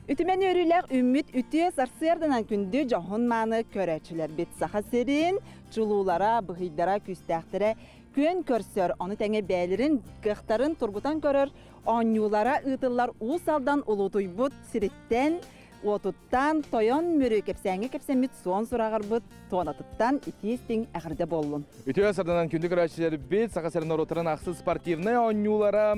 Ütümen örüler ümit ütüye sarsıyardanan kündü johun manı köreçiler bit saha serin, çululara, bıhıydara, küstəxtire, kön körsör, onu tenge beylerin, gıhtarın turgutan körür, onyulara ıtıllar usaldan ulutuybut siritten, otuttan toyon mürü kepsenge kepsemit son surağır bud, tonatıttan itiistin əğirde bollun. Ütüye sardanan kündü köreçiler bit saha serin oruturan aksı sportivne onyulara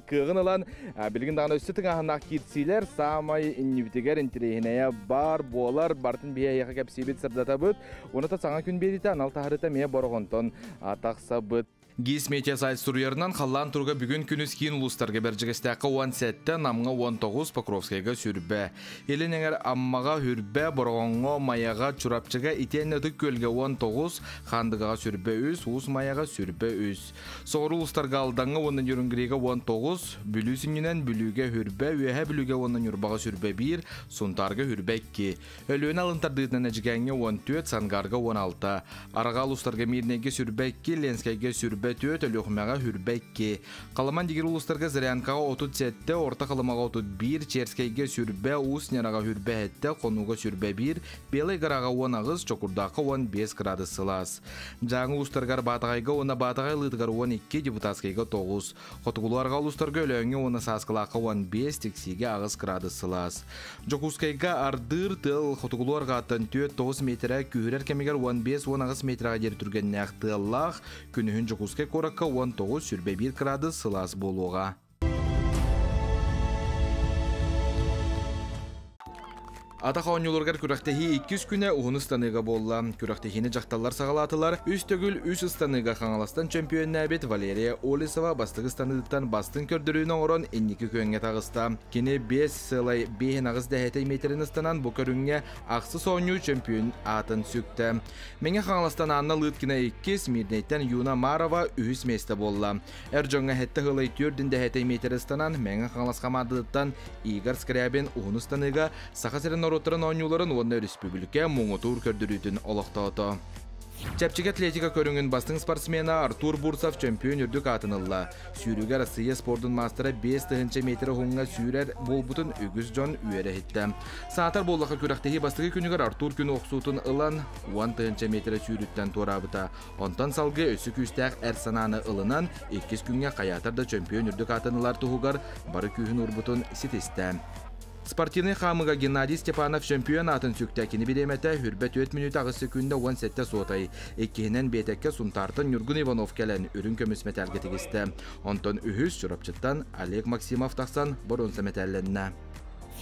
kığın alan bilgin dağına üstü tıngağın akirtsiler samay innibitiger intirehineye bar boğalar bartın biye yaka kepsi bit sırdata bud, onu da sana kün berita anal taharita meye borogonton ataqsa bud. Gis media sayt suruyarından қаллан turga бүгін күніз кейін ұлыстарға бәржігістәқі 17 намға 19 Покровскайға сүрбе. Елінеңер аммаға хүрбе, бұрғанға маяға чурапчыға итенеті көлге 19, қандыға сүрбе үз, ұз маяға сүрбе үз. Соғыр ұлыстарға алданға онын үрінгірегі 19, бүлісінінен бүліге хүрбе, өйе бүліге онын үрбаға сүрбе 1, сұнтарға хүрбе 2. Өліен алынтардығынан әжігәңе 14, сангарға 16. Араға ұлыстарға мирнеге сүрбе 2, ленскайге сүрбе Төт өліғмәға хүрбәкке. Қаламан дегер ұлыстарға зырянкаға 37, орта қаламаға 31, черскайге сүрбә, ұсняраға хүрбә әтті, қонуға сүрбә 1, белай ғараға 10 ағыз, чокурдаққа 15 градус сылас. Жаңы ұлыстарғар батағайға 10 батағай лыдығар 12, депутатскайға 9. Қотығыларға ұлыстарға өліңе 10 сасқылаққа 15, тексиге ағыз градус сылас. Жокускайға ардыр тыл, қотығыларға аттан 4-9 метрі, күйірер кемегер 15-10 ағыз метраға дер түрген нәқтылақ, күнігін Жокускайға Коракка 19 сүрбе 1 градус сылас болуға. Атақа оңылырғар күрақтахи 200 күні ұғын ұстаныға болла. Күрақтахини жақталар сағалатылар, үстігіл үш ұстаныға қаңаластан чемпион нәбет Валерия Олесова бастығы станыдықтан бастың көрдіріуінің орын 12 көнге тағыста. Кені 5 сылай 5 ағыз дәхетай метрін ұстанан бұл көріңе ақсы соңы чемпион атын сүкті. Менге қаңаластан Анна Лыткина 2, Мирнейттен Юна Марова 3 месті болла. Әржонға хетті ғылай 4 дәхетай метр ұстанан, менге қаңалас қамадыдықтан Игор Скрябин ұғын ұстаныға сақасырын Оттырын оңюларын онна республика мұңытур көрдірүйтін олықтауыты. Чәпчік атлетика көріңін бастың спортсмена Артур Бурсов чемпион үрдік атынылла. Сүйрігі Россия спордың мастыры 5 метрі ғуңға сүйрер болбутын үгіз жон үйері хетті. Саатар боллаға көрақтегі бастығы күнігер Артур күн оқсуытын ылан 10 метрі сүйріттен торабыта. Онтан салғы өсі күстәқ әрсананы ылынан 2 күнге қаятарда чемпион үрдік атынылар тұғығар бары күйін ұрбутын сетесті. Спортивный хамыға Геннадий Степанов чемпион атын сүктәкені береметі хүрбе 4 минут ағысы күнді 17 сотай. Еккенен бетекке сұнтартын Юргун Иванов кәлін үрін көміс мәтәлге тегісті. Онтон үхіз чұрапчыттан Олег Максимов тақсан бұрынсы мәтәлінна.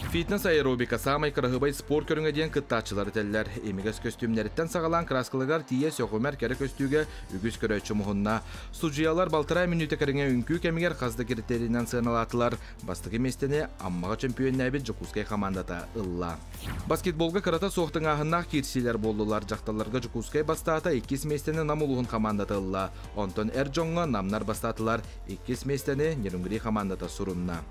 Фитнес аэробика самай қырғыбай спорт көріңе дейін қыттачылар тәлілер. Емегіз көстюмнеріттен сағалан краскылығар тие соқымәр кәрі көстюге үгіз көрәтші мұхынна. Суджиялар балтыра минуты кәріңе үнкі кәмегер қазды кіріттерінен сығыналатылар. Бастығы местене аммаға чемпион нәбет Жокускай командата ылла. Баскетболға қырата соқтың ағыннақ керсилер болдылар. Жақталарға Жокускай бастата 2 местене намулығын командата ылла. Онтон әржонға намнар бастатылар 2 местене Нерүнгри командата сұрынна.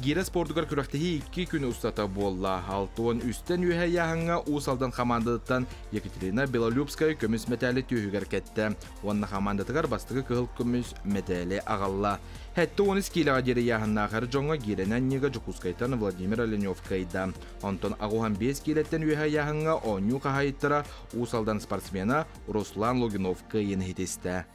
Гері спортығар күрақтығы 2 күн ұстата болла. Алтуын үстен үйе яғыңа ұсалдан командадыттан Екатерина Белолюбская көміс мәтәлі түйігер кетті. Онына командатығар бастығы кығыл көміс мәтәлі ағалла. Хәтті 10 килаға дері яғынна қар жоңға геренен неге Жокускайтан Владимир Оленев кайда. Онтон ағуған 5 килеттен үйе яғыңа оңю қағайыттыра ұсалдан спортсмена Руслан Логинов кайын хетесті.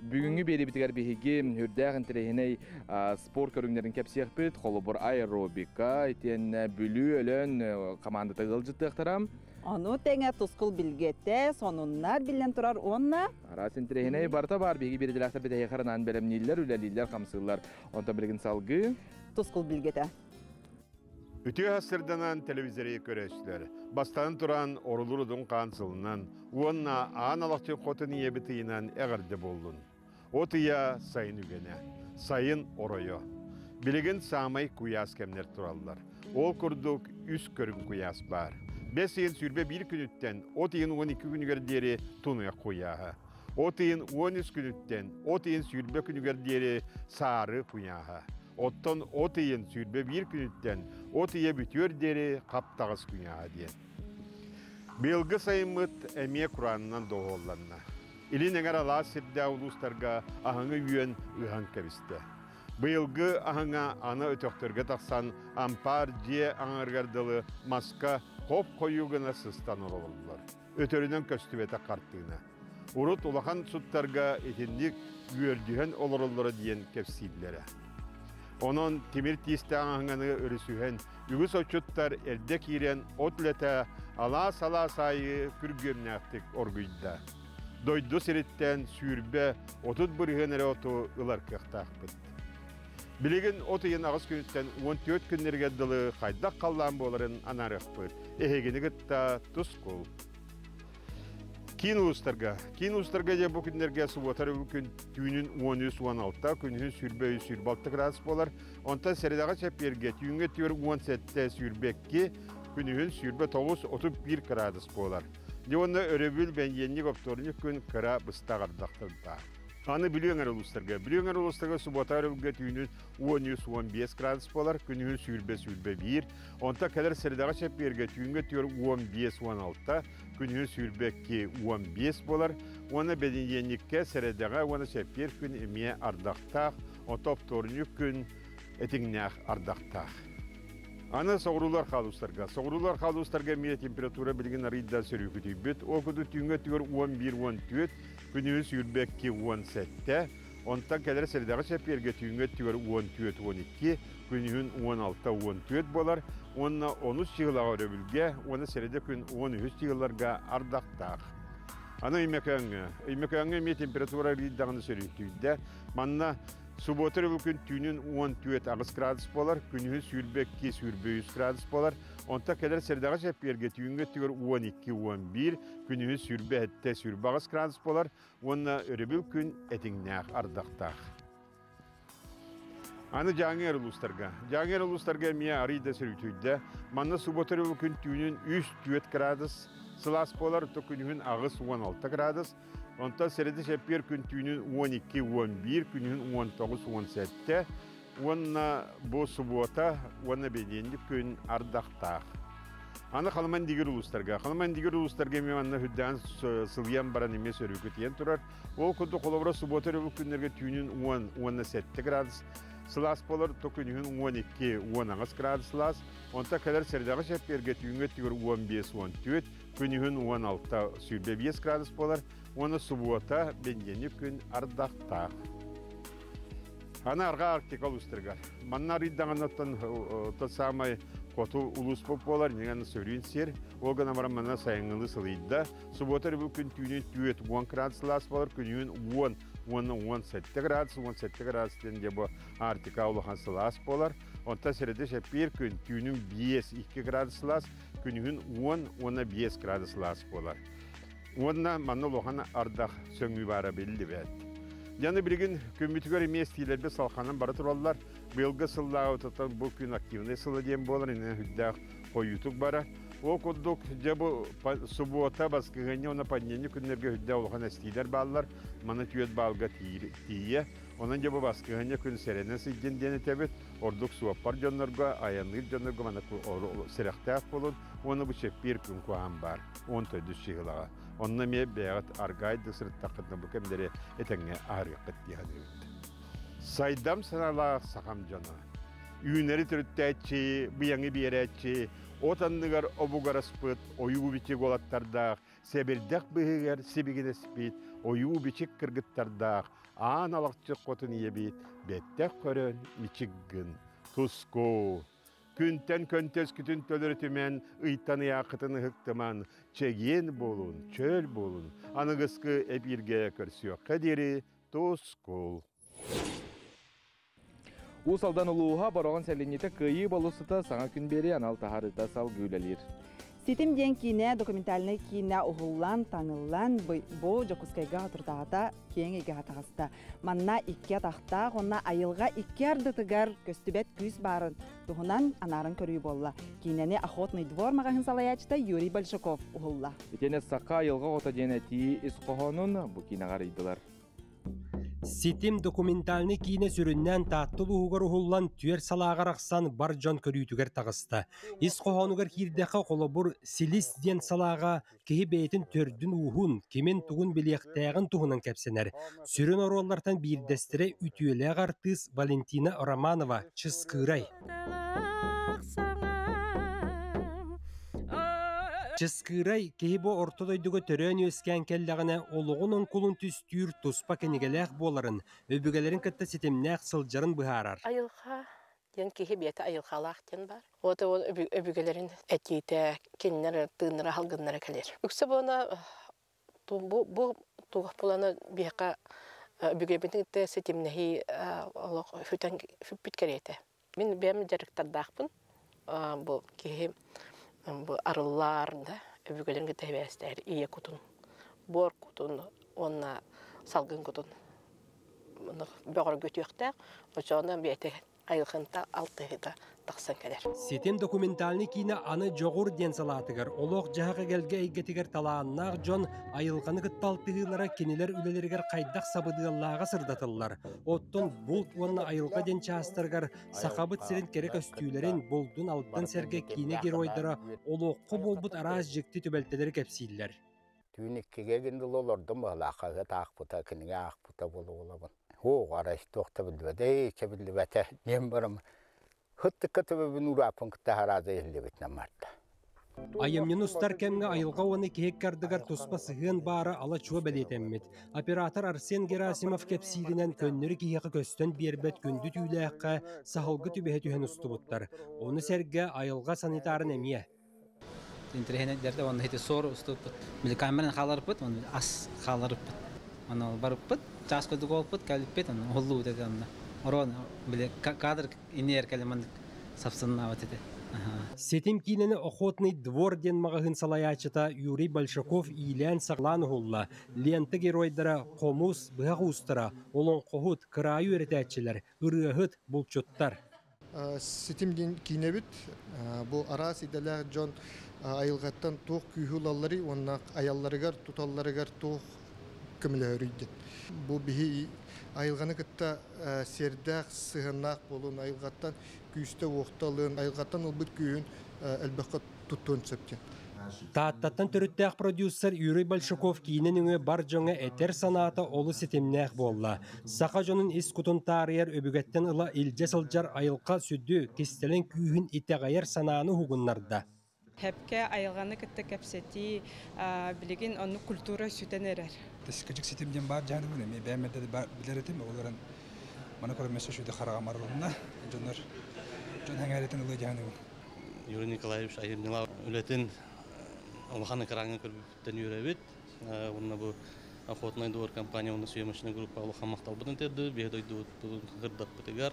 Бүгүнгү бери битигер биһиги хүрдәгин тирehиней спорт көрүңнәрен кепсиякпит, холобор аэробика, итен бүлү өлөн команда тыгылжыттыктарам. Ону теңе тускул билгетте, сонуннар билен турар онна. Арасын тирehиней барта бар биһиги бериләктер битәй харынан беремнилер, үләлилер, камсылар. Онта билген салгы. Тускул билгете. Үтü hasırdanan televizörü köreçler, bastan turan orulurudun kansılından, uonna analakçı kotu niye bitiyinan eğerde bollun. O tıya sayın ügene, sayın oroyo. Bilgin samay kuyas kemler turallar. Ol kurduk üst körün kuyas bar. 5 yıl sürbe bir günütten, o tıyın 12 günü gerderi tunuya kuyaha. O tıyın 13 günütten, o tıyın sürbe günü gerderi sarı kuyaha. Otton o tıyın sürbe bir günütten, o tıya bütüyor deri kaptağız kuyaha diyen. Bilgi sayımıt emiye Kur'an'dan doğullanına. İlin eğer Allah sirde uluslarga ahangı yüyen ühan keviste. Bilgi ahanga ana ötöktörge taksan ampar diye ağırgardalı maska hop koyuguna sıstan olurlar. Ötöründen köstüvete karttığına. Urut ulakan sutlarga etindik güördühen olurlar diyen kefsillere. Onun timir tiste ağanganı örüsühen, ügüs oçuttar erdek iren otlete ala sala sayı kürgörnektik orguyda. Doydu siritten sürbe otut bırıhenere otu ılar kıhtaqpıt. Biligin otuyun ağız günütten 14 günlerge dılı qaydak kallan boların anarıqpıt. Ehegini gıtta tuskul. Kin uluslarga ja bu günlerge suvatar ülkün tüyünün 13-16 günün sürbe 126 gradus bolar. Onta seridaga çepirge tüyünge tüyor 17 sürbekki günün sürbe 9-31 gradus bolar. Dionna örebül ben yenlik optornik gün kıra bıstağardaqtırda. Anı biliyonar uluslarga suvatar ülke tüyünün 13-15 gradus bolar. Günün sürbe 1. Onta kadar seridaga çepirge tüyünge tüyor 15-16 günün sürbekki 15 bolar. Ona bedin yenlikke seridaga ona çepir gün emiye ardaqtaq. Onta optornik gün etingnaq ardaqtaq. Ana soğrular kaluslarga miye temperatura bilgin arida sürükütübüt. O kudu tüyünge tüyor 11-14 günün sürbekki 17. Ondan kadar seridaga çepirge tüyünge tüyor 14-12 günün 16-14 bolar. Ona 13 yılağa örebülge, ona seride gün 13 yıllarga ardaqtaq. Ana imekönge miye temperatura ridağını sürükütübüt. Manna subotar bugün tüyünün 14 ağız gradus bolar, günün sürbekki sürbe 100 gradus bolar. Ondan kadar seridaga çepirge tüyünge tüyor 12-11 günün sürbe hette sürbe ağız gradus bolar. Ona örebül gün etingnaq ardaqtaq. Anı Canger uluslarga miye arida sürütüydü. Manna subotar bugün tüyünün 3-4 gradus sılas bolar, günün ağız 16 gradus. Ondan seride şepir gün tüyünün 12-11, günün 19-17. Ona bu subota, ona bedenlik gün ardaqtaq. Ana Halman digir uluslarga mi anna hüddan sılyan baran eme sörükütiyen turar. O kudu kolobra subota günlerge tüyünün 17 gradus sılas bolar, günün 12-10 gradus sılas. Ondan kadar seridaga şepirge tüyünge tüyür 15-14, günün 16 sürbe 5 gradus bolar. Ona subota bendenlik gün ardaqtaq. Ana arga Arktika uluslarga. Manna riddağanattan samay kotu ulus bolar, negen söylüyün ser. Olgana varan manna sayıngılı sılıydı. Subota bugün tüyünün 10 gradus sılas bolar, günün 17 gradus dende bu Arktika uluhan sılas bolar. Onta seride şepir gün tüyünün 2 gradus sılas, günün 10-15 gradus sılas bolar. Onda manna uluhan ardaq söngü bara belli bet. Yani bir gün kömütügör emestilerbe salxanan barı turallar. Belga sıllağı tutan bu gün aktivne sılla diyen bolar. Yine hüddağ koyutuk bara. O kudduk bu subota baskıganya ona pandemi günlerge hüddağ uluhan estiler bağlar. Mana tüyet bağga tiye. Onun bu baskıganya gün serenen sidden dene tebet. Orduk suapar canlarga, ayanlık canlarga mana serektağ bolun. Onu bu şepir gün kuhan bar. On töyde şığılağa. Onunla meye beğat argaydı sırıttaqıdna bu kemdere etenge ağrıqıt diyadı. Saydam sanala saqam cana. Üyneri türüttəçi, bıyanı bir yeretçi, otanlıgar obugar aspıt, oyugu biçi golattarda, seberdaq bıhıgar, sebigine spit, ойу бичик кыргыттардақ, аан алақчы қотын ебет, беттек көрін мичиггін, туску. Күнтен көнтес күтін төлір түмен, ұйттаны яқытын ұқтыман, чеген болун, чөл болун, анығысқы әбірге көрсіөк қадері туску. Усалдан улууға бароған сәленеті күйі болусыта саңа күн бері анал тахарыта сал гүйлелер. Ситим ден кине документальный кине угуллан таңыллан бу жокускайга туртагата кеңеге хатагаста. Манна икке тахта, онна айылга икке ардытыгар көстүбет күз барын. Тухунан анарын көрүй болла. Кинени охотный двор магазин салаячта Юрий Большаков угулла. Итене сака айылга ота денети исқохонун бу кинагар идылар. Ситим документальный кине сүрүннән таттылы угар ухуллан түер салағар ақсан бар жон көрүйтүгер тағыста. Ис қоғанугар кирдеқа қолабур силис ден салаға кеhi бейтін төрдін ухун, кемен туғын білектәғын туғынан кәпсенер. Сүрін ороллартан бірдестіре үтүелі ағартыз Валентина Романова чыскырай. Чыскырай кейбо ортодойдуғы төрөн өскен келлағына олығын онкулын түстүйір тұспа кенегелек боларын, өбігелерін кітті сетемнәқ сылжарын бұхарар. Айылға, ден кейі беті айылғалақ ден бар. Ода ол өбігелерін әтейті, кеннері, тығынары, халғынары кәлер. Үксі бұна, бұл туғық бұланы бейқа өбігелерін сетемнәхи хүтен бүткереті. Мен бәмі жарықтардақпын, бұл кейі bu arılarında öbürlerin tevestler iyi kutun, bor kutun, ona salgın kutun. Bunu böyle götürdük. O zaman bir tek ayıkında altıda taksan kadar. Setem dokumentalni kine anı jogur den salatıgar. Oloq jahaga gelge eygetiger talağınnar jon ayılganı kıttaltıgılara keniler ülelerger kaydak sabıdığıllağa sırdatıllar. Ottun bult onna ayılga den çastırgar sakabıt sirin kerek östüylerin boldun alttan serge kine geroydara oloqqa bolbut araz jekti tübelteleri kepsiller. Tünikkiге gindil olurdum alaqaga taqputa kiniga aqputa bolu olabın. Ho araş toqta bilbede kebilbete nem barım. Hıttıkka tübebin urapın kıtta haraza ehli marta. Ayımnın ustar kemge ayılga onu kehekkardıgar tospa sığın bara ala çuva belirtemmet. Operator Arsen Gerasimov kepsilinen könnürü kiyakı köstön birbet gündü tüyleyakka sahalgı tübehe tühen ustubuttar. Onu serge ayılga sanitarın emiye. Internet derde onu heti soru ustubut. Bili kameran xalarıpıt, onu as xalarıpıt. Onu barıpıt, çaskodu golpıt, kalipet, onu hollu dedi onda. Oron bile kadar iner kelimandık sapsınına vatete. Сетим кинени охотный двор ден магахын салаячыта Юрий Большаков илен саглан hulла. Лента геройдара комус быгустара, олон кохут краю эретечилер, ырыгыт булчуттар. Сетим кинебит бу арас иделер жон айылгаттан тоқ күйхулаллары, онна аялларыгар, туталларыгар тоқ көмөлөрүйдү. Бу бихи айылганы кытта сердак сыгынак болун айылгаттан күйүстө окталын айылгаттан ылбыт күйүн элбекка туттун септен. Тааттаттан төрүттәк продюсер Юрий Большаков кийинен үңө бар жоңа этер санаата олу сетемнәк болла. Сака жонун ис кутун тарыяр өбүгеттен ыла илже сылжар айылка сүдү кистелен күйүн итегайер санааны хугуннарда. Хепке айылганы кытта кепсети билеген onu культура сүтенерер. Тескачык сетемден бар жаны мен бәмәдә билеретем оларын мана көрмөсө шуды карагамарлыгына жонор жон хаңаретен улы жаны. Юрий Николаевич айырнала үлетен Алханы караңы көрбүттен үйрөбүт. Онна бу охотный двор компания уны съемочная группа Алхан макталбытын терди, бедойду кырдак битегар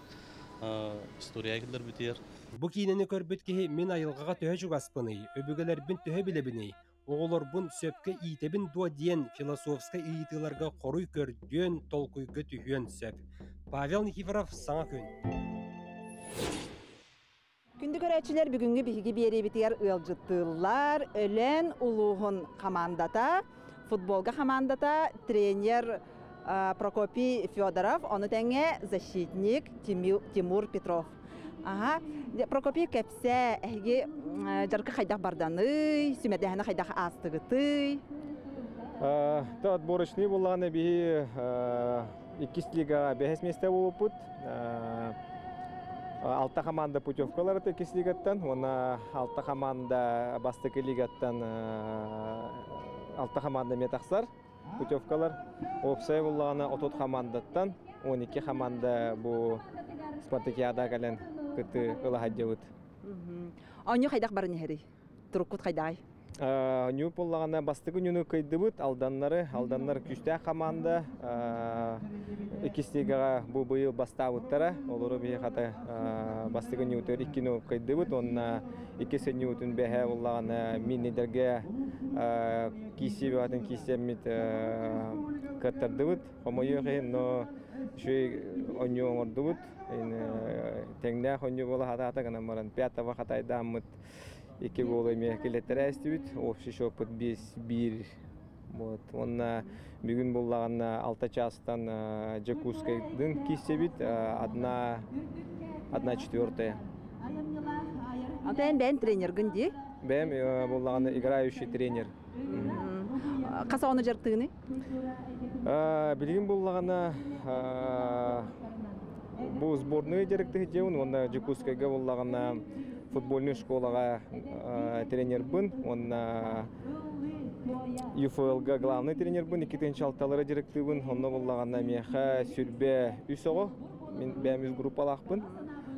историягылар битер. Бу кийинени көрбүт ки мен айылгага төһө жугаспыны, өбүгелер бин төһө билебини. Оголор бун сөпкө ийтебин дуа диен философска ийтыларга коруй көрдөн толкуйга түйөн сөп. Павел Никифоров, Саңа күн. Күндү көрәчилер бүгүнгү биһиги биэрибитигер ылжыттыыллар өлен улуһун командата, футболга командата тренер Прокопий Федоров, оны тәңе защитник Тимур Петров. Прокопий кепсе әйге жарқы қайдақ барданы, сүмәдәхіні қайдақ астығыты. Та отборочный болғаны бігі 2 лига бәхес месте болып бұд. Алта команда путевкалары 2 лигаттан, оны алта команда бастықы лигаттан алта команда метақсар. путевкалар. Опсай буллағына 30 командаттан 12 команда бу спартакиада кален кыты ылахадjabыт. Оню хайдак барын хери. Турукут хайдай. Нью буллағына бастыгы нүні кыйдыбыт алданнар күстә команда икистега бу быйыл бастабыттара. Олору бие хата бастыгы ньютер 2 ню кыйдыбыт. Онна 2 ньютун бәһә буллағына миннедерге кисебатын кисемит каттырдыбыт. Хомойы но шуй оню оңордыбыт. Теңдә хоню була хата гана маран 5-та хатайдамыт. 2 голы мекелеттер әстібіт, офшиш опыт 5-1. Онна бүгін болағына 6 частан Джакускайдың кесебіт, 1-4. Антайын бән тренер гінде? Бән болағына играющий тренер. Қаса оны жарықтығыны? Білген болағына бұл сборный жарықтығы деуін, онда Джакускайға болағына футбольный школага тренер бын, он ЮФЛга главный тренер бын, 2-нче алталары директор бын, онна буллагана меха сүрбе үсөгө, мен бәмиз группалак бын.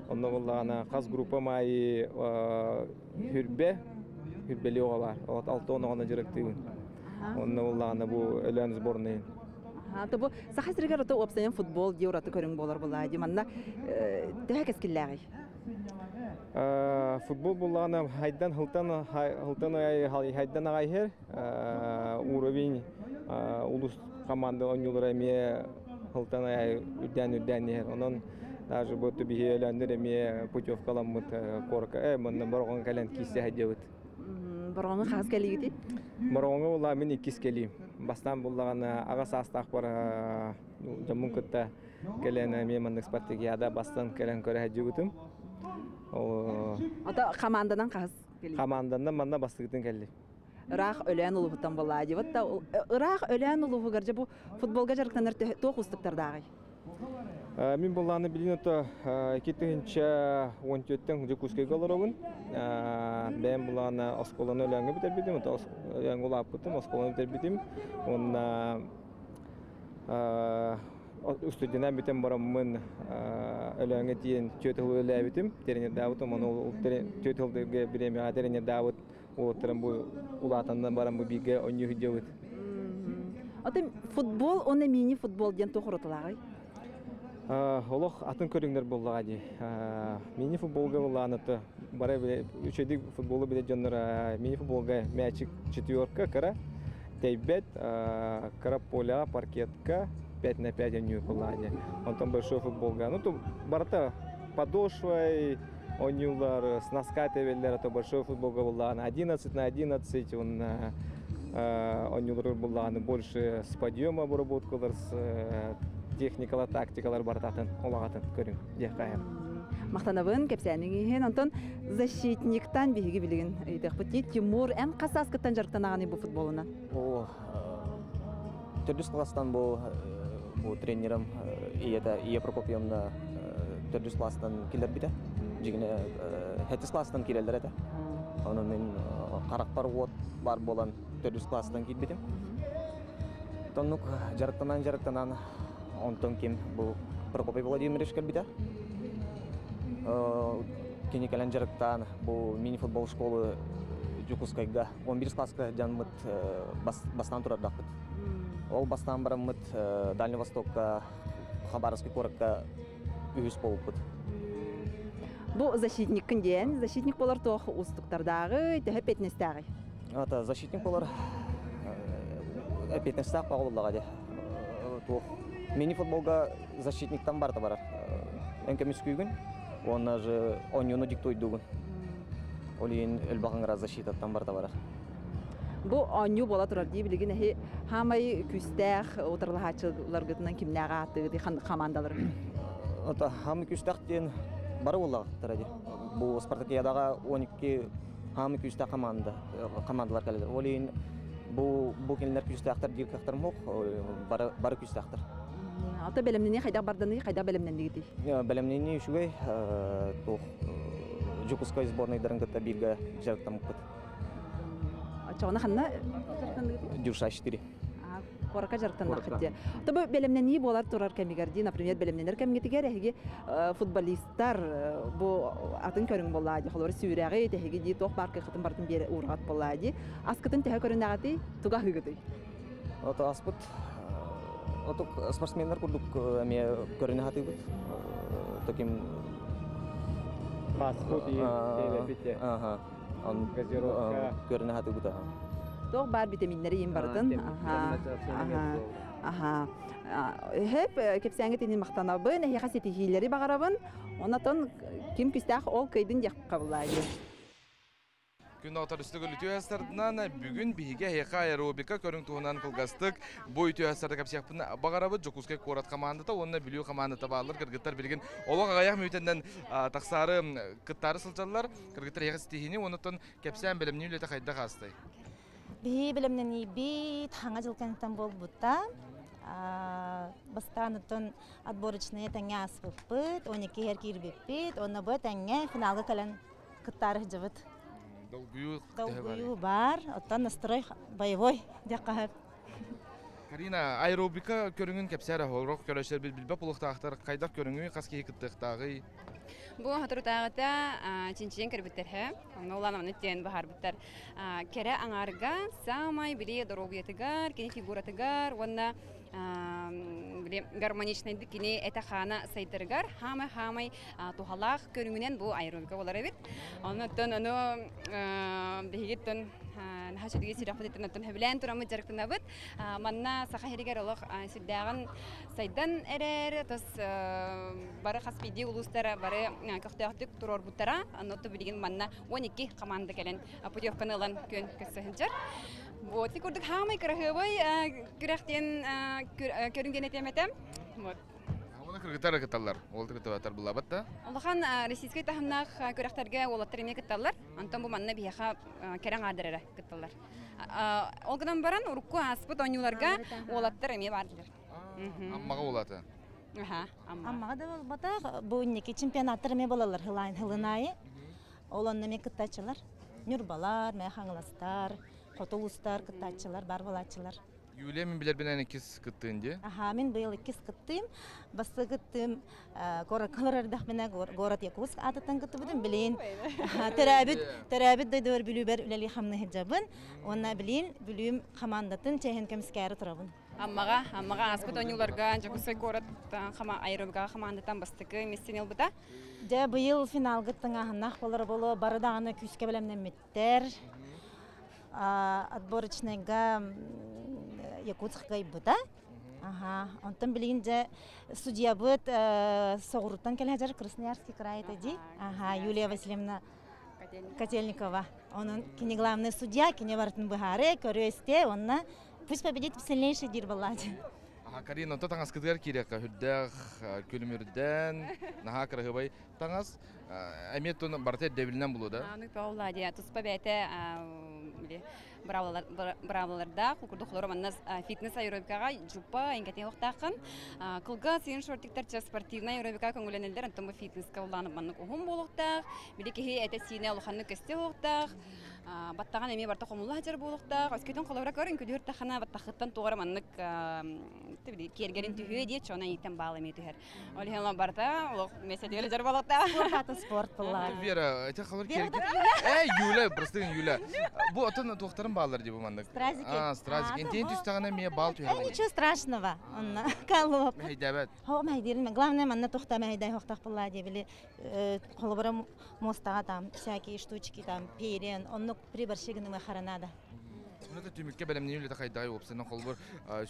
Онна буллагана каз группа май хүрбели ола, 6-10 директор бын. Онна буллагана бу өлөн сборный. Бу сахасырга рото опсайын футбол диораты көрүң болар була, диманна тәһә кескилләгы. Футбол буллағына хайдан хылтан хайдан ағайхер уровень улус команда ойнулар әме хылтан ағай үддән ехер. Онын даже бұты бейе өләндір әме путевкаламыт корка мұнны бұрғын кәлін кесе хайдебіт. Бұрғыңы қағыз кәлі кеті? Бұрғыңы бұлла мен 2 келейм. Бастан бұллағына ағас астақ бар жамын күтті кәлін әме мұндық спартакиада бастан кәлін көрі хайдебітім. Ата командадан қағыз келі? Командандан манна бастығытын келі. Ырақ өлән ұлығыттан бола дейбіт. Ырақ өлән ұлығы ғаржа бұл футболға жарықтанар тоқ ұстықтардағай? Мен болағаны білін өті 2-14-тің Джакускайға оларауын. Бәйін болағаны осколаны өләңі бітер бітім. Өләңі олап бұтым, осколаны бітер бітім. Студенттен бітім барамын өләңі дейін төтіл өлі бітім. Теренер Давыд, оны төтілдігі біремеға Теренер Давыд олықтырын бұл ұлатандан барам бұл биге ойны хүдеуіт. Футбол, оны мини футбол ден тоқыр отылағай? Олық атын көріңдер болуға дей. Мини футболға болағаныты. Бара үшедік футболы біле жонлар мини футболға мәчік 4-ка кара. Тейбет, кара поля, паркетка, 5-на-5 анью болағаны. Онтан большой футболға. Барата подошвай, онюлар, с носка тебелер, это большой футболға болағаны. 11-на-11, онюлар болағаны больше с подъема обработкалар, с техникалар, тактикалар бартатын, олағатын көрің, дек қайыр. Мақтанабын, кәпсәнің еген, онтан защитниктан бейгі білігін үйдек бұтет. Тимур, ән қасас күттан жарықтан ағаны бұл футболынан? Түрдіс кластан бұл тренерім Ие Прокопьевна түрдіс кластан келер біді. Жегіне хәтіс кластан келелер әді. Оны мен қарақпар от бар болан түрдіс кластан кел бідім. Тоннук жарықтанан онтон кем бұл Прокопий Владимирович кел біді. Кені кәлін жарықтан бұл мини-футбол школы Джакускайға 11 классқа жанмыт бастан тұрардақ бұд. Ол бастан барамыт Дальний Востокқа, Хабаровский коракка үйіс болып бұд. Бұл защитник кінден, защитник болар тоқ ұстықтардағы, тәхі петнестағы? Защитник болар петнестақ бағылылыға де. Мини-футболға защитниктан барды барар. Әнкеміз күйгін, оны же ойнуны диктойдуғын. Олейін өлбағыңыра защитаттан барды барар. Бұл ойну бола тұрар дей білген әйі хамай күстәқ отырылғачылар ғытынан кімнәға аттығы дей командалар? Хамай күстәқ дейін бары олағықтыр әде. Бұл Спартакиадаға 12 хамай күстәқ командалар кәледер. Олейін бұл келінлер күстәқтір дейір қақтыр мұқ, бары күстәқтір. Алта бәлемнені қайда барданы, қайда бәлемнені кетей? Бәлемнені үшігей Джакускай сборныйдарын ғытта бірге жарықтамық бұд. Чоғына қанна? Дюша 4. Қорақа жарықтан нақытте. Тобы белемнен не болар тұрар кәмегерді, например, белемненер кәмегетігер әйге футболисттар бұл атын көрің болады. Қолары сүйрәғі, тәйге де тоқ барқы қытын бартын бері ұрғат болады. Асқытын тәйге көрін ағаты, тұға ғығыды. Ото аспыт, ото спортсменлер күрдік әме көріне хаты бұд. Таким... Фастфуд и бите. Газировка. Көріне хаты бұд. Тоқ бар витаминлері ем бардын. Хеп кепсәңге тенін мақтанабын, әйе қасеті хейлері бағарабын. Онатон кем күстәқ ол көйдің дек қабылайды. Күн ағытар үстігі үлті өстардынан бүгін бігі әйеқа аэробика көрің туғынан қылғастық бой үті өстарды кәпсияқпын бағарабы Жокускай Корат командыта, онына білеу командыта бағалар, кіргіттар білген олық ағаяқ мөйтенден тақсары қыттары сылжалар, кіргіттар еғі стихіне, онытын кәпсиян білімне үлеті қайда қастай. Бі білімнен бейт хаңа жылқанықтан бол бұтта. Бастанытын отборочные тәңе асып бұт, 12 әркер беппет, оны бұт тәңе финалға кәлін қыттары жывыт. Долгую бар, оттан настрой боевой дяқағып. Карина, аэробика көріңін кәпсәрі олғық көрәшер білбі бұлықтақтар қайдақ көріңі қасқейі күттіқтағы? Бұл ғатырутағыта чинчен кірбіттерхі, олан аманы тен бағар біттер. Кәрі аңарға самай біле дорогиятығар, кені фигуратығар, онна гармоничнайды кені әтіқана сайтырғар, хамай тухалақ көріңінен бұл аэробика олар әбет. Оннан оны бігеттен нәхашыдығы сирақпыт еттен хөбілән тұрамы жарықтын әбет. Манна сақа херігер олық сүрдәғын сайдан әрер, тос бары қаспиди ұлыстары, бары көқтіқтік тұрор бұттара, анотты білген манна 12 команда кәлін путевканы ұлан көн көссіхінчар. Вот, көрдік хамай кіріғыбай күрәқтен көрінген етеметем. Оны кіргітар кіталар, олды кіталар бұл абатта? Олыған Ресейскай тахымнақ көрәқтарға олаттарыме кіталар, антон бұл манна бияға кәрәң адырыра кіталар. Олғыдан баран ұрыққу аспыт ойнуларға олаттарыме бардылар. Аммаға олаты? Аммаға да болбата, бұл неке чемпионаттарыме болалар хылынайы. Оланнаме кіттачылар, нүрбалар, мәхаңыластар, қотылыстар, кіттачылар, барбалачылар. Юлия, мен білер бенен екіз кіттіңде? Мен бұл екіз кіттім. Басы кіттім, қорақылырардақ мені ғорат екуыз атыттан кітті бұдым білейін. Тәрәбіт дайды өр білу бәр үләлі қамны хеджабын. Онна білейін, білуім қамандатын чәйін кәміскәрі тұрабын. Аммаға аспыт ойнуларға Жокускай Корат аэробика қамандытан бастықы местен елбіта? Жа бұйыл финал кіттің ағынақ болар болу, барыдағыны күске білімнен меттер. Отборочныйға Якутскай бұта. Онтан білейін жа судья бұд соғыруттан кәлі Красноярский край еді. Юлия Васильевна Котельникова. Оның кені главный судья, кені бартын бұхары, көрі өсте, онына пусть победит сильнейший дир болады. Карина, то таңыз кідгер керек, хүддәқ, көлімірден, наға кірғыбай таңыз, әмет оны барты дәбілінен болу да? Анық баулади, тұспа бәйті браваларда, құлқырдықлары маннас фитнес аэробикаға жупа, әңгәтен оқтақын. Қылға сейін шортиктар спортивна аэробика көңіленелдер, антымы фитнесқа ұланып маннық ұғым болуқтақ, білі кеге әті сейіне ұлықанны көсте олуқтақ. Баттаған әме барта қомулы хәжер болуқтақ, өскетін қолауыра көрін көдір тақына баттақыттан туғары маннық кергерін түйе де, чона еттен бағылы ме түйер. Олығынла барта, олық месетелі жар болуқтақ. Спорт спорт болуға. Вера, әте қалар кергер? Юля, простығын Юля. Бұл атын туқтарын бағылар деп мандық? Стразики. Стразик. Энтейін түстіғана ме бағыл түйер болу? Ничего страшного. Қалып. Мәйдәбәт. Мәйдерін. Главное, манна тоқта мәйдай хоқтақ болуға дебілі. Қолыбыра мостаға там, всякие штучки, там, перен, онны приборщигінің махаранада. Оны түмікке бәлемнен үлеті қайдағай опсынан қолбыр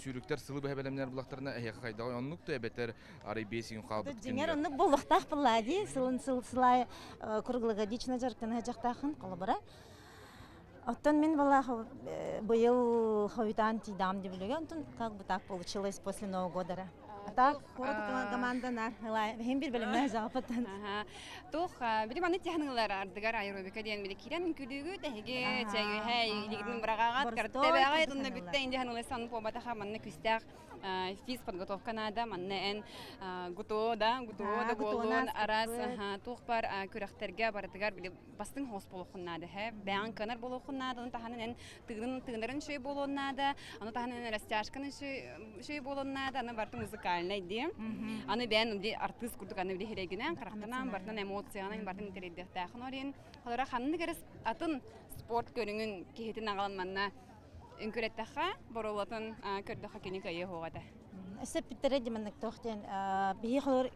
сүйріктер сылы бәе бәлемнер бұлақтарына әйеқі қайдағай оннық та әбеттер арай бесігін қалбыт кендер. Жеңер онны болуқтақ бұлады, сылай кұрғылығадична жарықтан әжақтақын қолбыра. Оттан мен была бұйыл ховитан тидам деп білуге, онтан как бы так получилось после Нового года. Так, хорот команданар. Hem bir bölümler жапытын. Тух, били маны техникалар ардыгар аэробика ден били кирен күлүгү теге чеги хей лигдин брагагат картебага тунда битте инде ханылы сан побатаха манны күстәк физ подготовка нада манны гуто да болон арас тух бар күрәхтәргә бардыгар били бастың хос болохуннады хе бәян канар болохуннады аны таханын тыгнарын шөй болоннады аны таханын растяжканы шөй болоннады аны барты музыкальный ди аны бәян ди артист курдук аны били херегенен карактанан бартын эмоцияны бартын интереддәхен орин халара ханны гәрәс атын спорт көрүнгүн кехетин агаланманна Инкуреттаха боролатын көрдөха кеник ае хогата. Эсеп биттере демендик тохтен бии холор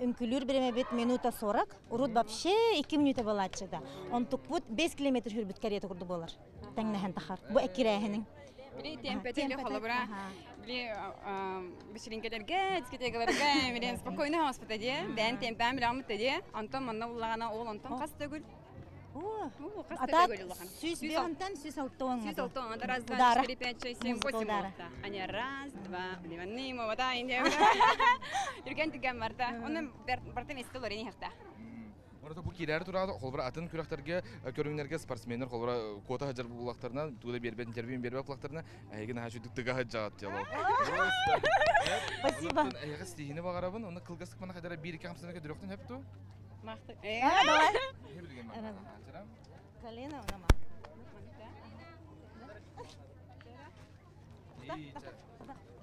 үнкүлүр береме бит минута 40, урут вообще 2 минута балачыда. Он тупут 5 километр хүрбүт карета курду болар. Таңнахан тахар. Бу экирехинин. Били темпетели холобра. Били биширинкелерге, дискотекаларга менен спокойно хоспиталде, бен темпен биламыт деди. Антон манна уллагана ол антон кас төгүл. Атак сүз бегантан сүз алтон. Сүз алтон, ада раз, два, четыре, пять, шесть, семь, восемь болта. Они раз, два, ливанны, мовата, инде. Юрген тигән марта. Оны бартын эстел орени хакта. Орта бу кирәр турады, холбара атын күрәхтәргә, көрүңнәргә спортсменнар холбара кота хаҗар булактарына, тугы бербен интервью бербе булактарына, әйген хаҗу тыга хаҗат яло. Спасибо. Әйгә стигине багарабын, оны кылгасык мана хәдәре 1-2 хамсынага дөрөктән һәптү. Махты. Давай. Колено нама.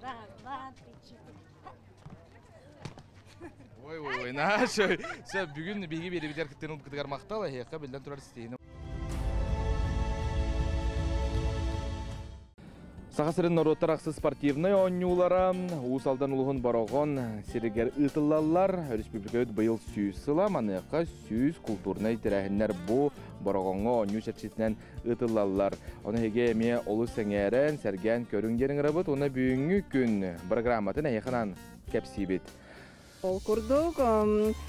Раз, два, три, четыре. Ой, наша. Сә бүген биге бере битәр киттен ул китгәр мактала, һәкка белдән турар стигине. Сахасырын народтарақсы спортивный онюлара, усалдан улығын бароғын серегер ұтылалар, республикают бұйыл сүйіз сыла, маныққа сүйіз культурнай тірәхінлер бұ бароғынғы оню шәрчетінен ұтылалар. Оны хеге әме олы сәңерін, сәрген көріңдерін рабыт, оны бүйінгі күн программатын әйіқынан кәпсейбет. Ол күрдік,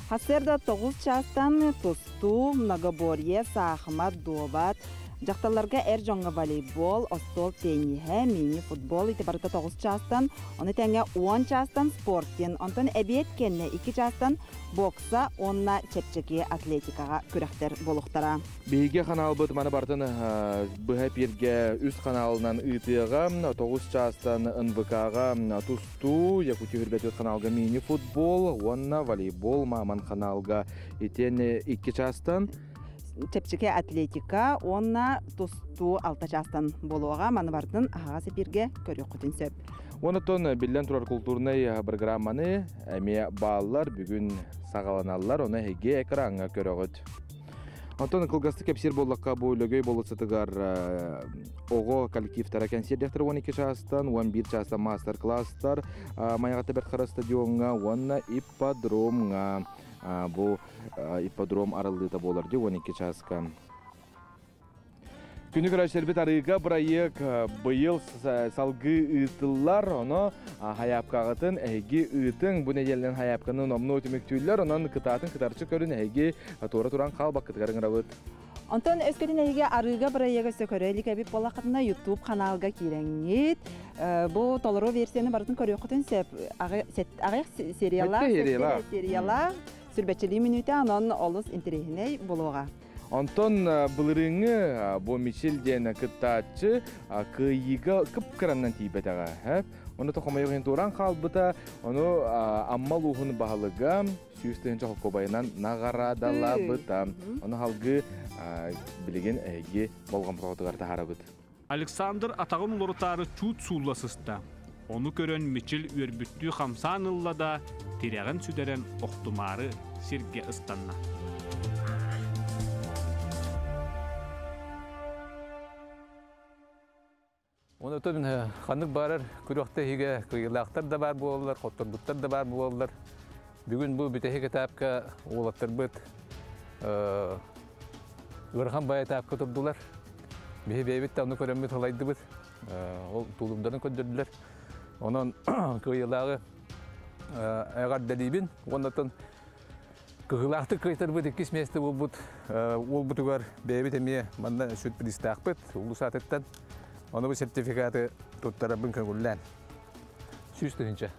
хасырда 9 частан тұсту, многоборье, сақымат, добат, жақталарға әр жоңға волейбол, остол тенихе, мини футбол, итибарыта 9 частан, оны тәңе 10 частан спорттен, онтан әбет кенне 2 частан бокса, онна чепчеке атлетикаға күрәқтер болуқтара. Бейге қанал бұд маны бартын бұға перге үз қаналынан ұйтыға, 9 частан НВК-ға тұсту, Якути хүрбет өт қаналға мини футбол, онна волейбол, маман қаналға етен 2 частан, Чепчеке атлетика, онна тусту 6 частан болуға, маны бардын ағасы бірге көрі құтын сөп. Онытын білден тұрар культурнай программаны әме балалар бүгін сағаланалар, оны әге экранға көрі құт. Антон кылгасты кепсер боллаққа бойлөгөй болысытыгар оғы коллективтара консердектор 12 частан, 11 частан мастер-класстар, Майағаты Бәрқара стадионға, онна ипподромға. Бұл ипподром аралыта боларды 12 часка. Күні көрәштербет арыға бірайық бұйыл салғы ұйтылар, оны хаяпқағытын әйге ұйтың, бұл неделен хаяпқының номны өтіміктейлер, онын кытатын кытарчы көрін әйге тура-туран қалбақ кытығарын рабыт. Онтон өскөтін әйге арыға бірайығы сөкөрелік әбіп болақытына YouTube каналға кереңет. Бұл толыру версияны бардың көрі құтын сөп. Ағайық сериялар сүрбәтчілі минуты анон олыс интерехіне болуға. Антон бұлырыңы бұл мешелден кыттачы күйігі күп-кіраннан тейбетаға. Оны тоқымайығын туран қалбыта, оны аммал ұғын бағылыға сүйістігінші қолқобайынан нағарадала бұта. Оны халғы білеген әйге болған проғытығар тахара бұт. Александр атағын лоротары чуд суласыста. Onu көрөн мечил өрбүттүү хамсан ыллада тирягын сүдерен оқтумары сирге ыстанна. Оны өтін қанық барыр, күріқті хеге күйілақтар да бар болылар, қотторбуттар да бар болылар. Бүгін бұл бүтәхе кетапқа олаттар бұд ұрған бая тапқа тұрдылар. Бейі бейбетті оны көрінмет олайды бұд. Ол тулымдарын көндірділер. Onun kıyılağı ağır delibin, ondan kıyılağı kıyıtır bu dikis mesle ol butugar beybi temiye bana sürpriz takpet ulu saatetten onu bu sertifikatı tuttarabın kırgullan. Süslüyünce.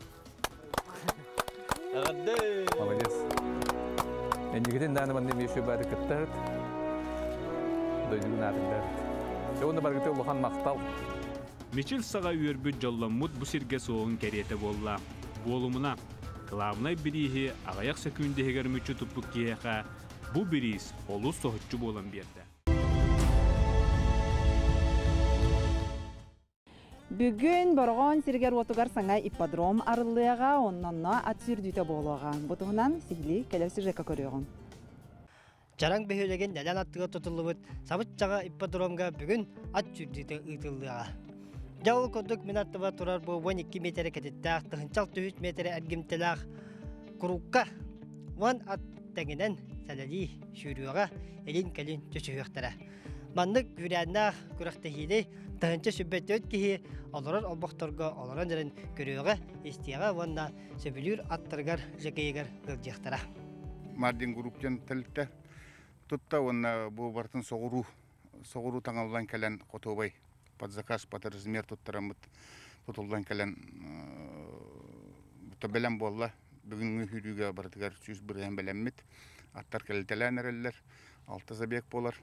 Молодец. Эндигитин даны мандем ешө бары кыттарыт. Дойдугун атындарыт. Жоғында баргыты улухан мақтал. Мичил саға үйербіт жолламут бұ сирге соғын кәреті болла. Болумына, главнай бірихи ағаяқ сөкіндегер мүчі тұппық кейеға бұ бірис олу соғытчы болан берді. Бүгін борғон сиргер отугар саңа ипподром арылыға оннанна ат сүрдүйті болуға. Бұтығынан сигли кәлерсі жека көріғын. Жараң бөхөлеген дәлән аттыға тұтылыбыт, сабыт жаға ипподромға бүгін ат сүрдүйті ұйтылыға. Жауыл көдік минаттыва тұрар бұл 12 метрі кәтеттәқ, тұхынчал 3 метрі әргімтіләқ құруққа, ван ат тәңінен сәләли шүріуға әлін кәлін төсіғіқтірі. Мандық күрәннақ күрәқтәхейді тұхынча сүббәтті өткейі оларан олбақтарға оларан жарын көріуға естияға ванна сөбілер аттырғар жекейгер ғылжықтыра. Мардин групптен тәлітті тұтта онна бұл бартын соғыру таңалдан кәлін қотобай. Под заказ, под размер тұттырамыт тұтылдан кәлін бәлем болла. Бүгінгі хүріге бартығар сүз бірген бәлеммет. Аттар кәлітелән әрелер, алты забек болар.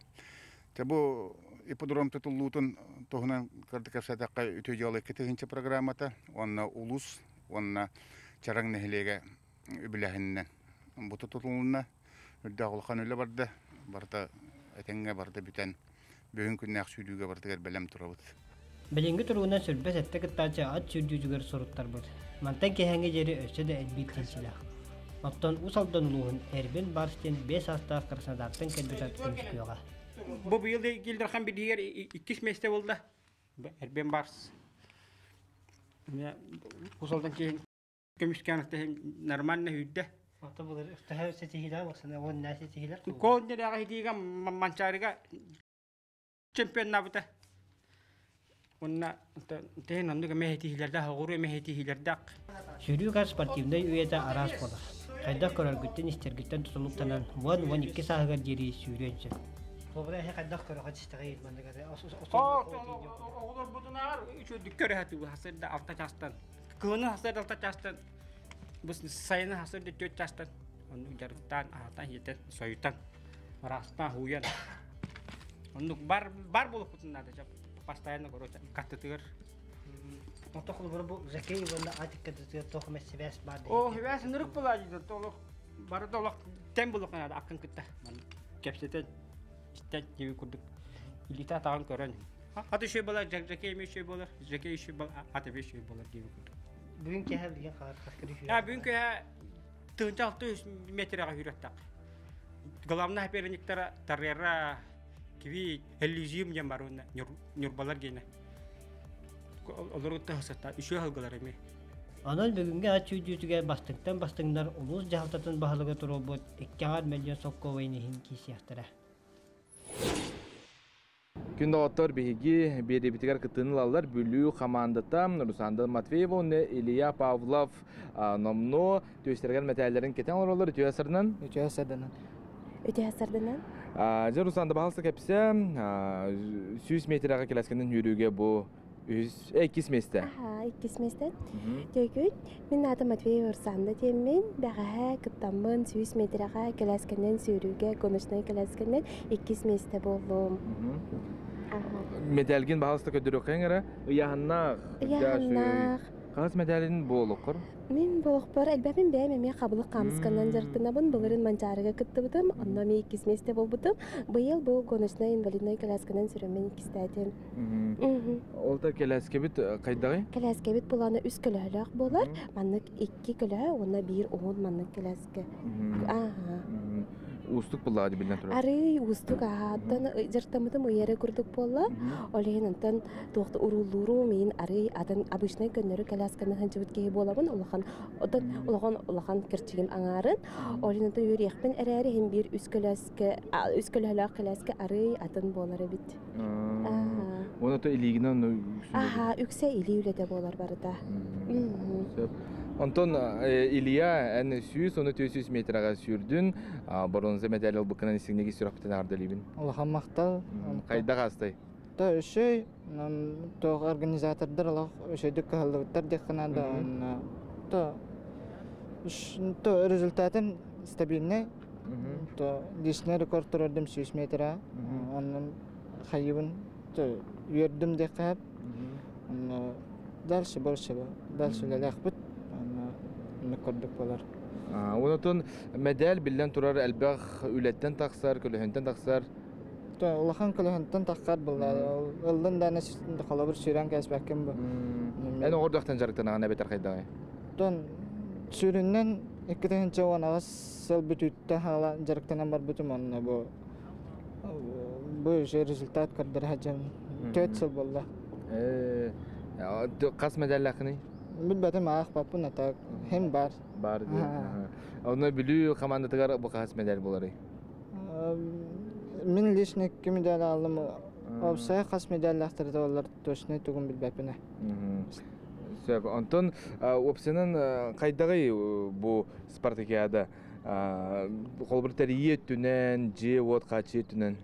Бұл ипподром тұтылуытын тоғынан кардық әпсатаққа өте жалы кетігінші программата. Онна улус, онна чараң нәхілеге үбіләхіннен. Бұл тұтылуына үрді ағылған өлі барды. Барда әтенге барды бүтән. Бүгін күннәқ сүйліуге бардығар бәлем тұрабыд. Білінгі тұруынан сүрбәс әтті күттача ат сүрдүйдігер сұрыттар бұд. Мантан кехәңге жері өсі де әлбет тенсілақ. Оттан ұсалдан ұлуғын әрбен барыстен 5 астақ қырсадақтың кәлбет аттың шкүйоға. Бұл бұйылды келдірхан бір дегер 2 месте болды. Әрбен барыс. Ұсалдан кейін көмішкенікті нормально үйді. Ата бұлар ұстаға сетихилер болсана, он нә сетихилер? Қолындыдағы хитиға манчарыға чемпионна бұта. Онна тehen онныға мәхетихилерді, ғұры мәхетихилердіқ. Сүрүүгар спортивный үйеті арас болар. Қайдақ көрергіттен істергіттен тұтылуқтанан 1-12 сағығар жері сүйренші. Қолбыда әйе қайдақ көріға тістіға етмандығар. Оғылар бұдынағар үшөдік көрі әті бұл хасырда 6 жастан. Кылының хасырда 6 жастан. Бұл сайының хасырда 4 жастан. Оның жарықтан, ағатан, етін, сойытан, растан, хуян. Оның бар болып бұтынады жап. Постоянно короче каттыгыр. Отохлы бұл жакей болна атик каттыгыр тохмес себес бар. О, себес нырык болады толық. Бары толық тем болып қанады ақын кітті. Кепсетен істен жеуі күрдік. Илита тағын көрін. Аты шөй болар, жакей ме шөй болар, жакей шөй болар, аты бе шөй болар жеуі күрдік. Бүгін кәхәл деген қалар қасқыры шөй? Бүгін кәхәл 600 метрға хүреттақ. Главный оперативтері тарьера киви элизиум жан баруна нюрбалар гене. Олорутта хасата үшө халгалар эме. Анан бүгүнгө ат чүйдүгө бастыңдар улус жалтатын баалыга турулбут 2 миллион сокковайны хинки сыяктара. Күндө оттор биги беребитигер кытынылалар бүлүү командата Русанда Матвеева не Илья Павлов номно төстөргөн металлерин кетен олар төсөрнөн. Өтеһәсәрдәнән. Русанда баалсы кепсе 100 метрга келескенден жүрүүгө бу 2 месте. 2 месте. Төгүн мен аты Матвеева Русанда темен бага кыттамын 100 метрга келескенден жүрүүгө коночной келескенден 2 месте болдум. Медальгин баалсы көдөрөк кеңере ыяхнак. Кас медалин болуқыр. Мен болуқпар, әлбәбін бәйме қабылық қамысқаннан жартынабын бұлырын манчарыға күттібітім, онна мен 2 месте болбытым. Бұйыл бұл коночной инвалидной колясканан сүрімен 2 стәдім. Олта келәскебіт қайдағай? Келәскебіт бұланы 3 көләләқ болар, маннық 2 көлә, онна 1 оғын маннық келәскі. Устук булады билен турат. Ары устук аттан жартамытым ыяры күрдүк болла. Олен антан тоқты урулуру мен ары атын обычный көннөрү колясканы ханчыбыт кеги болабын. Улахан кирчигим аңарын. Олен антан юрекпен әрәри хем бир үс көләләк коляска ары атын болары бит. Оны то илигинен үксе или үлете болар барыда. Антон Илья әне 100 метрға сүрдін. Бронза медаль ол бұқынан есігнеге сүрақтен ардалибін. Аллахан мақтал. Қайда қастай? Та үшей, тоғы организатордар алақ үшейдік қағылығыттар дек қанады. Та то результатын стабильный. То личный рекорд турдым 100 метра. Onun hayvan то yürüdüm de kap. Дальше больше. Дальше ләхбит. Onu gördük bolar. Onutun medal billen turar elbaq ületten taqsar, kölehenten taqsar. То улахан көлөһөнтөн таккар булла. Ылдан да нэс халабыр сүрән кәсбәккән бу. Әне ордактан жарыктан ана бетер кайдагы. Тон сүрүннән 2-нче ванага сел бүтүттә хала жарыктан бар бүтүм онна бу. Бу же результат кырдыр хаҗам. 4 жыл булды. Кас медаллахны? Билбәтем ах папына так һәм бар. Бар. Аны билүү командатыгар бу кас медаль булары. Мен личный медаль алдым. Обсай кас медальлахтырды олар точно түгүн билбәпенә. Сөп, Антон, опсенен кайдагы бу спартакиада? Колбыр тәрие түнен, же вот качы түнен?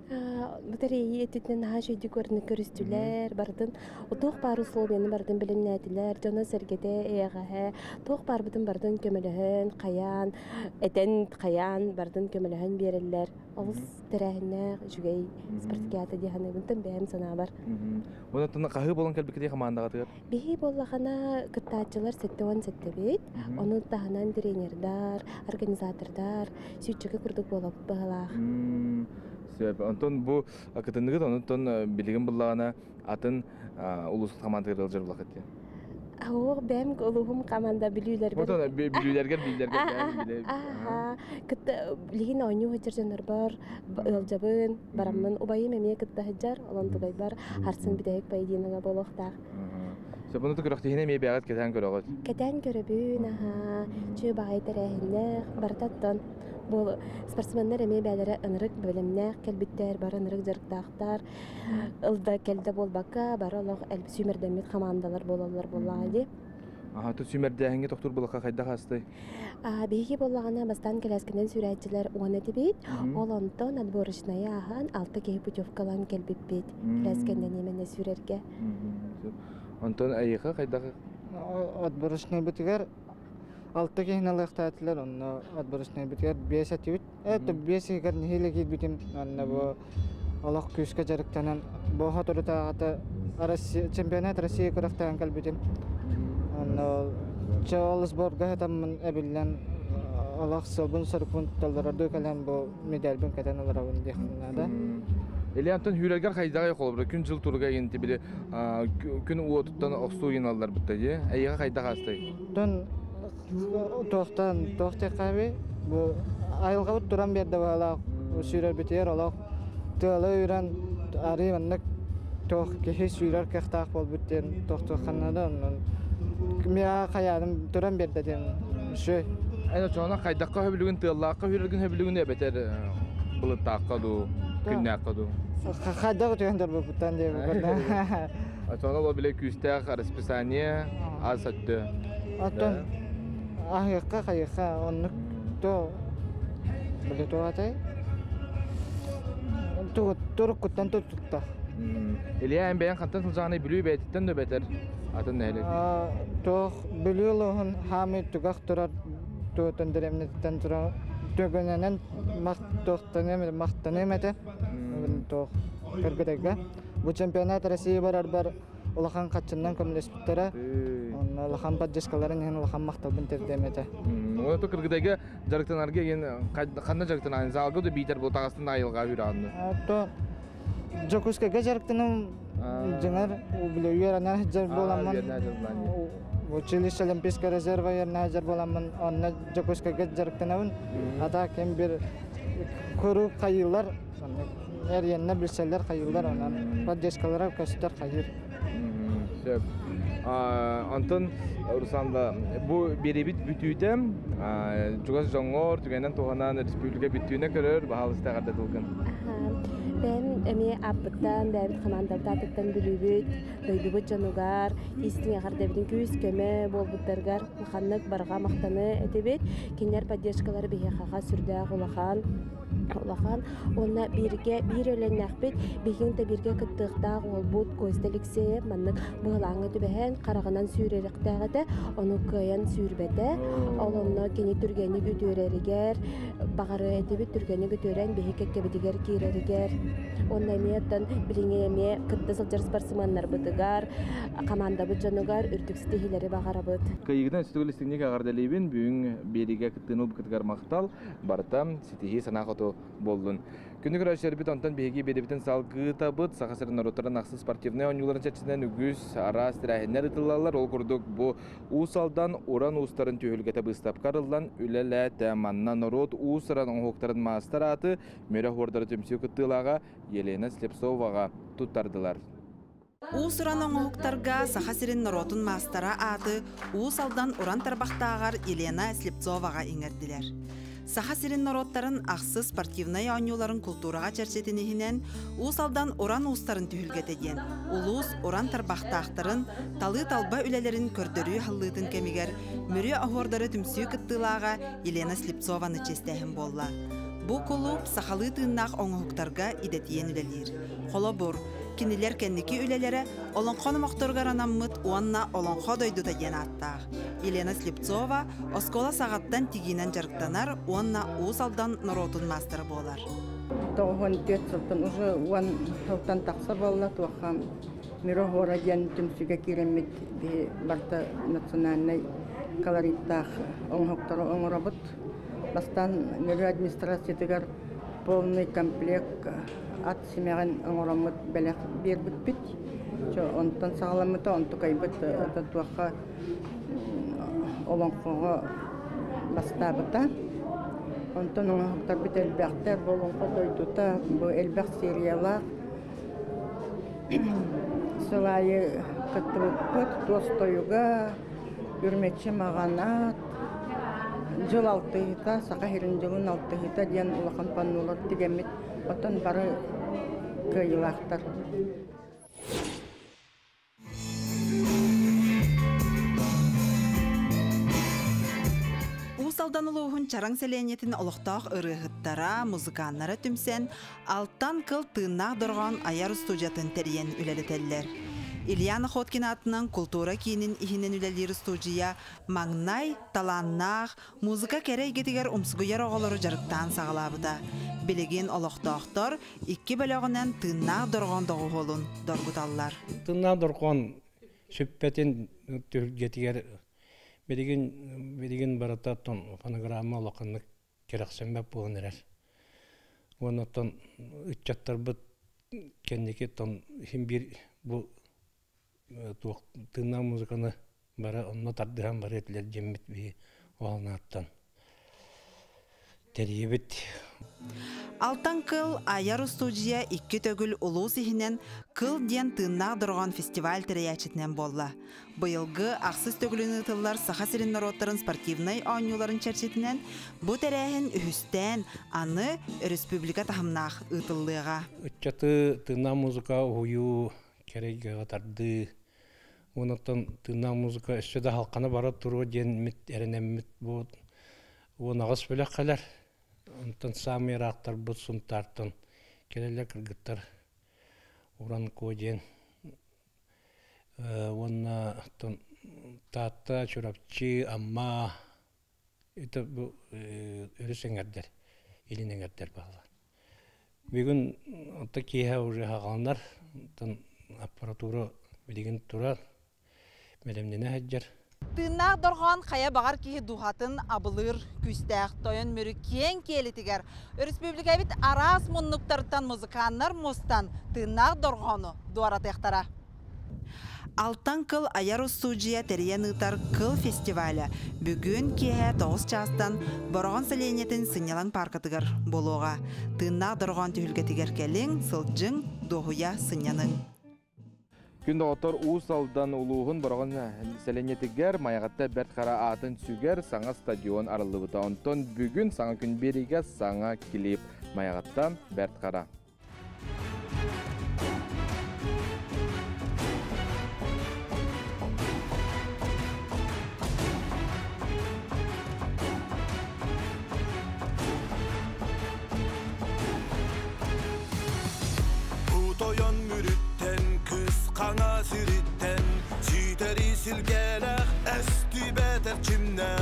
Батарея түтінен хажуйды көріні көрістілер, бардын, тоқ бар условияны бардын білімнәділер, жона сәргеде эғаға, тоқ бар бұдын бардын көміліхін, қаян, әтен қаян бардын көміліхін берілер. Олыс тәрәхіне жүгей спартакиада дейханы бұнтын бәйім сана бар. Оны тұнна қағы болын кәлбекеде қамандаға тұғыр? Бейі болағана кыртаатчылар сәттеуан сәттебет, оны тағынан тренердар, организатордар, сүйтчігі күрдік болып бағалақ. Антон бу кытыныгыт онутон билигин буллагана атын улус команда кырылжыр булакыт. Ау бем улугум команда билүүлер бер. Ото билүүлерге биле. Кытта билигин ойну хажаржанар бар, ылжабын, барамын, убайым эме кытта хаджар, олон тугай бар, харсын бидек байдинага болохта. Bunu tukuraktihine mi beğat keten körögöt? Keten köröbün, çö bagay terehinde bartattan. Bu sportsmenler emeği beğlere ınırık bölümler, kelbitter, bar ınırık jarıktağıtlar, ılda kelde bol baka, bar olaq elbi sümerdenmit komandalar bolalar bolaydı. Aha, tu sümerdengi doktor bulaka kayda hastay? Beygi bolağına bastan keleskenden süreççiler oğana tibit, olanton adborışnaya ahan altı kehi putyovkalan kelbipit, keleskenden yemene sürerge. Антон айыға қайдағы? Отборочный бітігер, алты кейін алықтатылар, оны отборочный бітігер 5 әтебіт. Әті 5 егер нехейлі кейд бітім, оны бұл Алақ күшке жарықтанан, бұл қатыры тағаты чемпионат Россия көріқтаған кәл бітім. Оны чауалы сборға әтамын әбілден Алақ сылбын сұрықпын талдырарды кәлен бұл медальбін кәтен алырауын дейхінлада. Eli Anton hüylerger kaydağı yok olur. Gün jıl turga enti bile gün uotutan oqsu yinallar bitti. Ayığa kaydağı hastay. Dön toqta qabi bu ayılğa turan berdi bala sürer biter ala tala öğren arıyanlık toq kehe sürer qaqtaq bol bitten toqta xanada miya qayadım turan berdi dem şu ayna çoğuna kaydaqa höbülügün tıllaqa hüylergin höbülügün beter bulut taqadu günnaaqadu Qaydaq tüyəndər bu butan deyə bu. Sonra o bile küstək расписание az sattı. Atan ahıqqa qayıqa onu to bile to atay. To turqutdan tuttu. Eliya en beyan qantan sılacağını biliyor beytitten de beter. Atın neyle? To biliyorluğun hamid tugaq turar to tendremnetten turar. Tögönenen maqtanemete. Untuk kergedega. Bu championat Россия бар улахан качыннан көмлеспиттера. Оны улахан паджескаларын һәм улахан мактал бинтердемете. Оны то кергедеге жарыктанарга ген кандай жарыктан айзалгы да битер бу тагыстын айылга үрәнне. То Жокускага жарыктанам жыңар билеүер жар боламын. Училище Олимпийская резерва ярна жар боламын. Онна Жокускага жарыктанам. Ата кем бир көрү кайылар Eryenine bilseler kayırlar onlar. Padjeskalara köster kayır. Anton Rusanda bu birebit bütüydem. Çoğuz jonğor tügenden toğanan respublika bütüğüne körür. Bahalısı da kadar dolgun. Ben эми аппыттан бәбит командалта аттыттан бүлүбүт дойдубут жанугар истиңе кардабитин күз көмө болбуттаргар маханнык барга мактаны этебит кинер поддержкалары бихахага сүрдәк улахан онна бирге бир өленнәхбит бигин те бирге кыттыктак олбут көстеликсе маннык быылаңы түбәһен караганан сүреректәгәдә оны кыян сүрбәтә олонно кени түргәне үтөрәригәр багары этебит түргәне үтөрән бихеккә битигәр кирәригәр онна меттан билиңеме кытты сылжар спортсменнар бытыгар команда быҗанугар үртүксте хиләре багарабыт кыйгыдан стилистикне кагардалыбын бүгүн бериге кыттынып кыткар мактал бартам ситихи санахото болдун. Күнүгөр ашербит онтан беги беребитен салгыта быт сахасырын народтардан аксы спортивный ойнуларын чачынан үгүз ара стирахинер ытылалар ол курдук бу усалдан уран устарын түйөлгете быстап карылдан үлеле тәманна народ усаран оңоктарын мастар аты мөрө хордары төмсү кыттылага Елена Слепцовага туттардылар. Усуран оңоқтарға сахасырын народун мастара аты усалдан уран тарбақтағар Елена Слепцовага иңердилер. Сахасырын народтарын ақсы спортивный ойнуларын культураға чәрчетінігінен усалдан уран устарын түйілгетеген, улус уран тарбақтақтарын талы талба үлелерін көрдөрүү халлытын кемигер мөрі ахордары түмсүү кыттылаға Елена Слепцованы честәхін болла. Бу клуб сахалы тыыннақ оңоқтарға идетиен үлелер. Қолы бұр, кинилер кенники үлелері олонқоны моқторгар анаммыт уанна олонқо дойдута ен аттақ. Елена Слепцова оскола сағаттан тигинен жарықтанар уанна усалдан народун мастыры болар. Тоғын төтсілтін уже уан жылтан тақса болла туақам миро хора ден түмсіге керемет барта национальный колориттақ оңоқтары оңырабыт. Бастан миро администрациятығар полный комплект ат семяған оңырамыт бәләқ бербіт бит. Онтан сағаламыта, онты кайбыт туаққа олонқоға бастабыта. Онтан оңықтар бит әлбәқтер болонқо дойдута, бұл әлбәқ сериялар. Сылайы кыттыбыт, достойуға, үрметші мағанат, жыл алтығыта, сақа херін жылын алтығыта ден улақан паннулар тегемет, отан бары кыйылақтар. Усалдан улуғын чараң сәленетін олықтақ ұрығыттара, музыканнары түмсен, алттан кыл тыыннақ дұрған аяр студиятын тәрген үлелетелілер. Ильяна Хоткина атынан культура кейінін ихінен үлелері студия маңнай, таланнақ, музыка кәрі егетігер умсығыяр оғылары жарықтан сағалабыда. Білеген олықтақтар, икі бөліғінен тыыннақ дұрған доғы олын дұрғыталылар. Тыыннақ дұрған сөппәтен түргетігер Береген барататтан фонограмма олақынны керақсенбәп болын әрәр. Онаттан үтчаттар бұд кәндеке тон хим бір бұл тыынна музыканы бара онна тардыған бар етілер жеммет бей оғалнаттан. Тәребет. Алтан кыл аяр студия 2 төгіл улу сихинен кыл ден тыыннақ дұрған фестиваль тірәячетінен болла. Бұйылғы ақсыз төгіліні тыллар сахасырын народтарын спортивный ойнуларын чәрчетінен бұ тәрәхін үхістен аны республика тахымнақ ұтылыға. Үтчаты тыынна музыка ойу кереге атарды. Онаттан тыынна музыка үшчеді халқаны бара тұру ден мүт әрінемміт бұл. Оны ағыс бөлек қалар. Онтан самый рақтар бұд сұнтартын. Келелер кіргіттар уран көден. Онна тата, чурапчы, амма. Это бұл өріс әңердер, елін әңердер бағылар. Бүгін онта кейе уже хағалынар. Аппаратура білеген тұрар. Мәлемдені әджер. Тыыннақ дұрған қая бағар кейі дұғатын абылыр, күстәқ, тойын мөрі кен келетігер. Республика бит арас мұннықтарыттан музыканнар мұстан тыыннақ дұрғаны дуарат ектара. Алтан кыл аяр студия тәрген ұтар кыл фестивалі. Бүгін кейі 9 частан бұрған сәленетін сынялан паркатығыр болуға. Тыыннақ дұрған түйілгетігер кәлің, сылджың, доғуя сынянын. Күнді отыр уысалдан улуғын бұрған сәленетігер маяғатта бәрт қара атын сүгер саңа стадион арылы бұта. Онтон бүгін саңа күн береге саңа келіп маяғатта бәрт қара. silgelek esti beter çimnek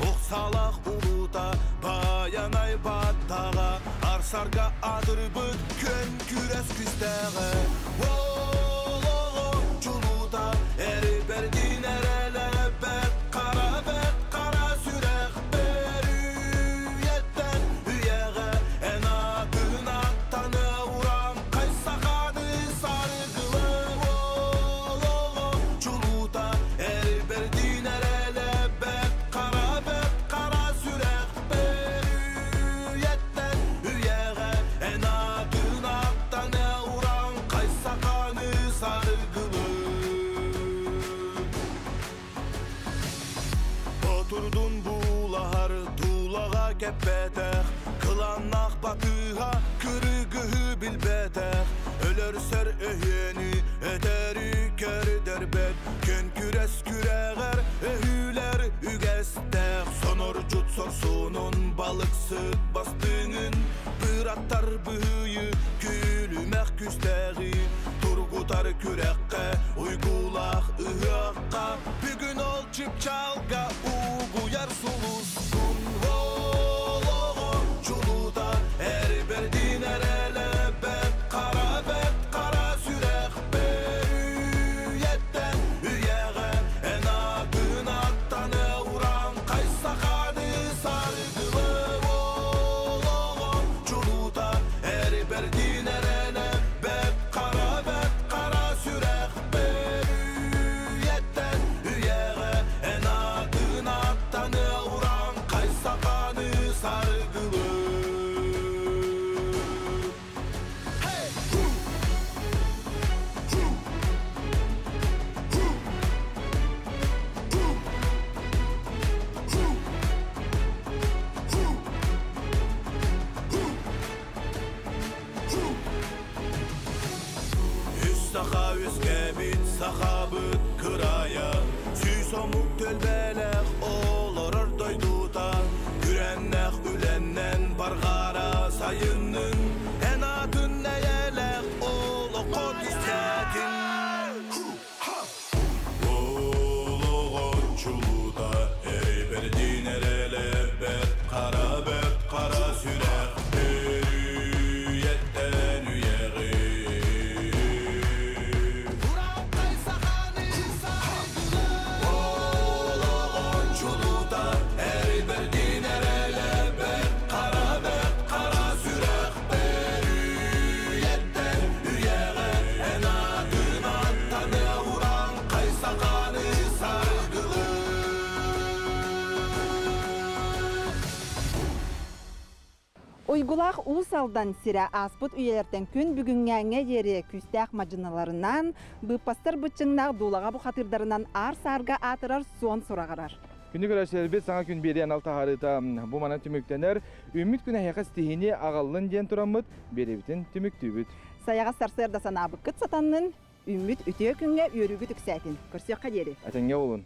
Oksalak uluta bayanay battağa Arsarga adır büt kön küres küsteğe Oğluğum çuluta eri berdin erele bet kara sürek Berüyetten üyeğe en adın attanı uğram Kaysakadı sargılı Oğluğum çuluta eri berdin erele bet kara sürek Berüyetten üyeğe en adın attanı uğram Kaysakadı sargılı Oturdun buğular tuğlağa keppetek Kılannak batığa kırıgıhı bilbetek Ölür ser öhyeni eteri kör derbet Kön küres küreğer öhüler ügestek Sonor cut sorsunun balık sıt bastığın Bir attar büyü külümek küsteği Turgutar kürekke uygulak ıhıqqa Bugün ol çıp çalga uğuyar sulusun Oğluğum çuluta eri berdin erele bet kara sürek Berüyetten üyeğe en adın attanı uğram Kaysakadı sargılı Oğluğum çuluta eri berdin erele bet kara sürek Berüyetten üyeğe en adın attanı uğram Kaysakadı sargılı Saha üskebit, sahabıt kıraya Süysomuk tölbelek olurur doyduta Gürennek ülennen bargara sayının En adın neyelek olu kod istetin Oğluğun çuluda eri berdin erele bet kara sürek Berüyetten üyeği Oğluğun çuluda eri berdin erele bet kara sürek Berüyetten üyeğe en adın attanı uğram Kaysakadı sargılı Uygulaq Ulusaldan sire aspıt üyelerden gün bugüngenge yeri küstaq macınalarından bıpastır bıçınaq dulağa bu hatırdarından ar sarga atırar son sorağarar. Günü görüşler biz sana gün beriyen altı harita bu mana tümüktener. Ümit güne yakas tihini ağallın diyen turamıt beribitin tümüktübüt. Sayağa sarsırda sana bıkıt satanın Ümit ütüye künge yörügü tüksətin. Kürsüyakka yeri. Atenge olun.